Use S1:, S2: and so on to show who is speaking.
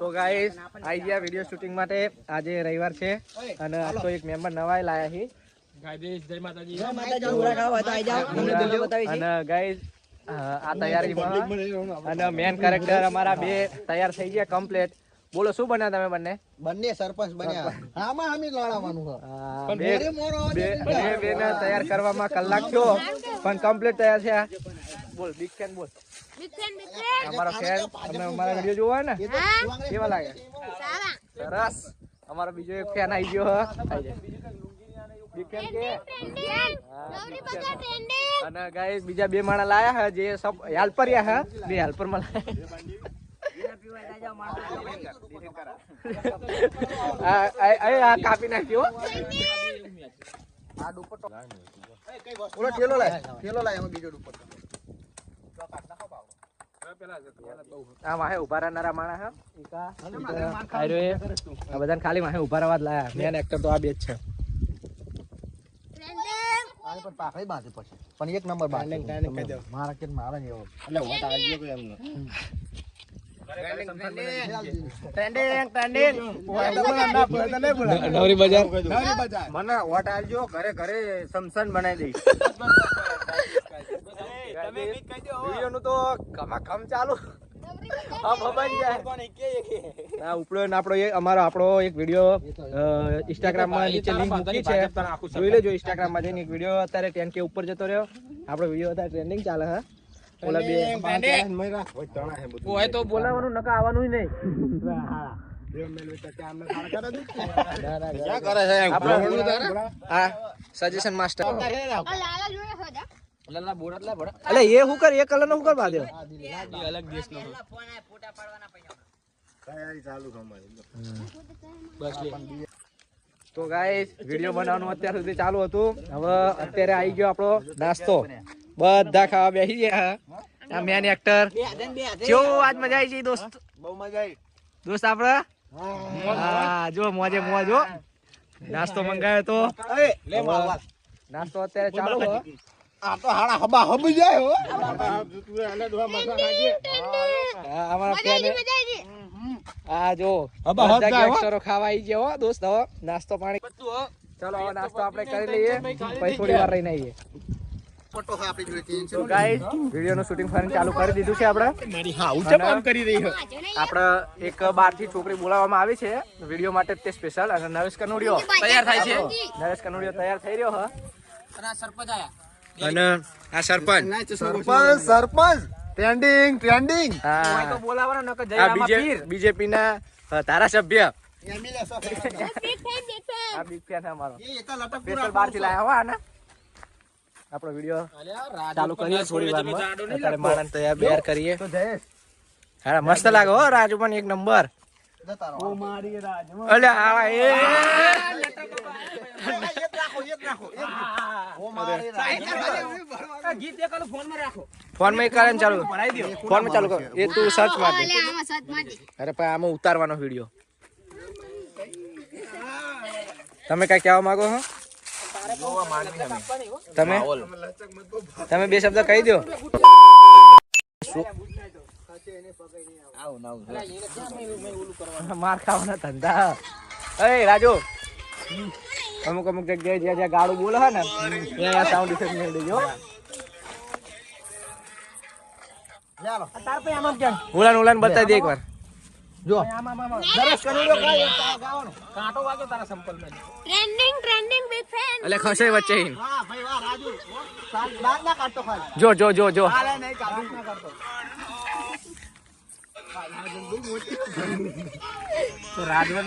S1: તો ગાઈસ આઈ ગયા video shooting માટે. આજે રવિવાર છે અને આજ તો એક મેમ્બર નવા લાયા છે. ગાઈસ જય માતાજી. જય માતાજી. ઉરા ખાવા તો આવી જાવ. અમને વિડિયો બતાવી છે. અને ગાઈસ આ તૈયારીમાં અને મેન કેરેક્ટર અમારા બે તૈયાર થઈ ગયા કમ્પ્લીટ. બોલો શું બન્યા તમે બંને?
S2: બંને સરપંચ બન્યા. આમાં અમે લડાવવાનું છે.
S1: પણ બેને તૈયાર કરવામાં કલાક થયો પણ કમ્પ્લીટ તૈયાર થયા. બોલ બિગ ફેન બોલ.
S3: બિગ ફેન
S1: અમારો ફેન તમને અમારા વિડિયો જોવા ને કેવા લાગે? સરસ. અમારો બીજો એક ફેન આવી ગયો. આવી જાય બિગ ફેન કે અને ગાઈસ બીજા બે માણા લાયા હે જે સબ હેલ્પરિયા હે. બે હેલ્પર માં લાયા કાપી નાખ્યો. આ દુપટ્ટો
S2: ઓલો ઠેલો લાય એમાં બીજો દુપટ્ટો.
S1: આ વાહે ઉભા રહેનારા માણસ હે આ બધાને ખાલી વાહે ઉભા રહેવા જ લાયા. મેન એક્ટર તો આ બે જ છે.
S2: આને પણ પાખડી બાંધી પછી પણ એક નંબર બાંધી મારા કે મારા ને એવો એટલે હોટ આવી ગયો કે એમનો
S1: નવરી બજાર
S2: મને હોટ આવજો ઘરે ઘરે સમસન બનાવી દઈશ.
S1: વિડિયો નું તો કમ ચાલુ આપણો એક વિડિયો ઇન્સ્ટાગ્રામ માં નીચે લિંક મૂકી છે. જોઈ લેજો ઇન્સ્ટાગ્રામ માં જઈને એક વિડિયો અત્યારે 10K ઉપર જતો રહ્યો. આપણો વિડિયો અત્યારે ટ્રેન્ડિંગ ચાલે હે. ઓલા બે ઓય તો બોલાવાનું નકા આવવાનું નહીં. સજેશન માસ્ટર લલ્લા બોડલા બડા. અલે એ હું કર એ કલર નો હું કર બાદ્યો અલગ દેશ નો ફોટા પાડવાના પૈસા તૈયારી ચાલુ અમારી બસ લે. તો ગાઈસ વિડિયો બનાવવાનું અત્યાર સુધી ચાલુ હતું. હવે અત્યારે આવી ગયો આપણો નાસ્તો. બધા ખાવા બેસી ગયા. આ મેન એક્ટર જો આજ મજા આવી છે દોસ્ત.
S2: બહુ મજા આવી
S1: દોસ્ત આપણે હા જો મોજે મોજ હો. નાસ્તો મંગાવ્યો તો
S2: લે માવા
S1: નાસ્તો અત્યારે ચાલુ છે.
S2: આ તો હાડા હબા હબી જાય હો.
S1: અમારા ફેન આ જો બધા અક્ષરો ખાવા આવી ગયા હો દોસ્ત. હવે નાસ્તો પાણી ચલો હવે નાસ્તો આપણે કરી લઈએ પછી થોડી વાર રહીને આવીએ.
S2: ફોટો આપી જોઈતી
S1: તો ગાઈસ વિડિયો નું શૂટિંગ ફરીને ચાલુ કરી દીધું છે આપણે.
S2: મારી હા ઉચે કામ કરી રહી છે.
S1: આપણે એક બહાર થી છોકરી બોલાવવામાં આવી છે વિડિયો માટે તે સ્પેશિયલ. અને નરેશ કનોડિયો તૈયાર થાય છે. નરેશ કનોડિયો તૈયાર થઈ રહ્યો હ. અને આ સરપંચ આયા. અને આ સરપંચ
S2: ટ્રેન્ડિંગ
S1: હા તો બોલાવવાનો નકર જયરામા પીર બીજેપી ના ધારાસભ્ય. આ બિગ ફેન છે અમારો. સ્પેશિયલ બહાર થી લાયા હો આના. આપણો વિડિયો ચાલુ કરીએ થોડી વારમાં. અત્યારે માણસ તૈયાર બેર કરીએ. હા મસ્ત લાગે હો રાજુ પણ એક નંબર. ઓ મારી રાજુ અલે આ એ ગીત એકલો ફોન માં રાખો. ફોન માં કરે ને ચાલુ ફોન માં ચાલુ કરો. એ તું સર્ચ માર દે. અરે ભાઈ આમાં ઉતારવાનો વિડિયો. તમે કઈ કહેવા માંગો છો? તમે બે શબ્દ કહી દો. માર ખાવાના ધંધા. એ રાજુ અમુક જગ્યાએ જ્યાં ગાડું બોલે છે ને ત્યાં સાઉન્ડ ઇફેક્ટ મેળ દેજો. ઉલાન બતાવી દે એકવાર. જો કાંટો વાગ્યો તારા સંપલ માં.
S3: Trending big fan.
S1: એટલે ખસે વચ્ચે
S2: વાહ ભાઈ વાહ રાજુ દાંત ના કાઢતો ખાલી
S1: જો
S2: હાલે નહીં કાઢ ના કરતો.
S1: તો રાજવન